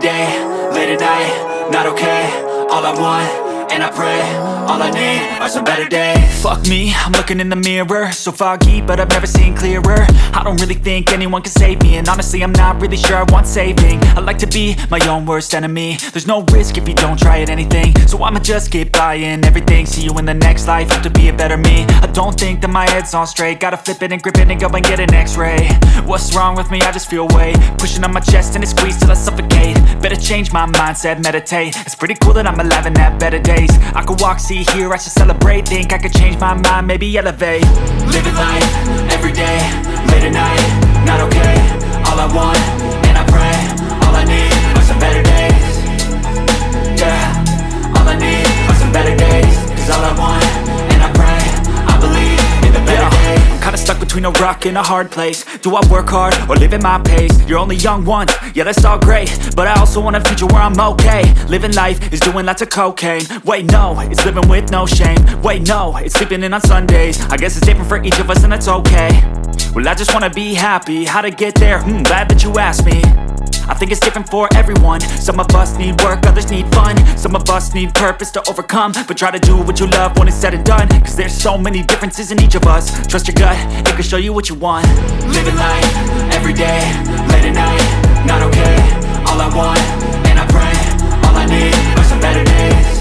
day, late at night, not okay. All I want, and I pray, all I need are some better days. Fuck me, I'm looking in the mirror, so foggy, but I've never seen clearer. I don't really think anyone can save me, and honestly I'm not really sure I want saving. I like to be my own worst enemy. There's no risk if you don't try at anything, so I'ma just keep buying everything. See you in the next life, have to be a better me. I don't think that my head's on straight, gotta flip it and grip it and go and get an x-ray. What's wrong with me? I just feel weight pushing on my chest and it squeezes till I suffocate. Better change my mindset, meditate. It's pretty cool that I'm alive and have better days. I could walk, see, hear, I should celebrate. Think I could change my mind, maybe elevate. Living life, every day, late at night, not okay. All I want, and I pray, all I need are some better days. Yeah, all I need are some better days. Cause all I want, and I pray, I believe in the better days. I'm kinda stuck between a rock and a hard place. Do I work hard or live at my pace? You're only young once, yeah that's all great, but I also want a future where I'm okay. Living life is doing lots of cocaine. Wait no, it's living with no shame. Wait no, it's sleeping in on Sundays. I guess it's different for each of us and that's okay. Well I just wanna be happy, how to get there? Glad that you asked me. I think it's different for everyone. Some of us need work, others need fun. Some of us need purpose to overcome. But try to do what you love when it's said and done. Cause there's so many differences in each of us. Trust your gut, it can show you what you want. Living life, every day, late at night, not okay. All I want, and I pray, all I need are some better days.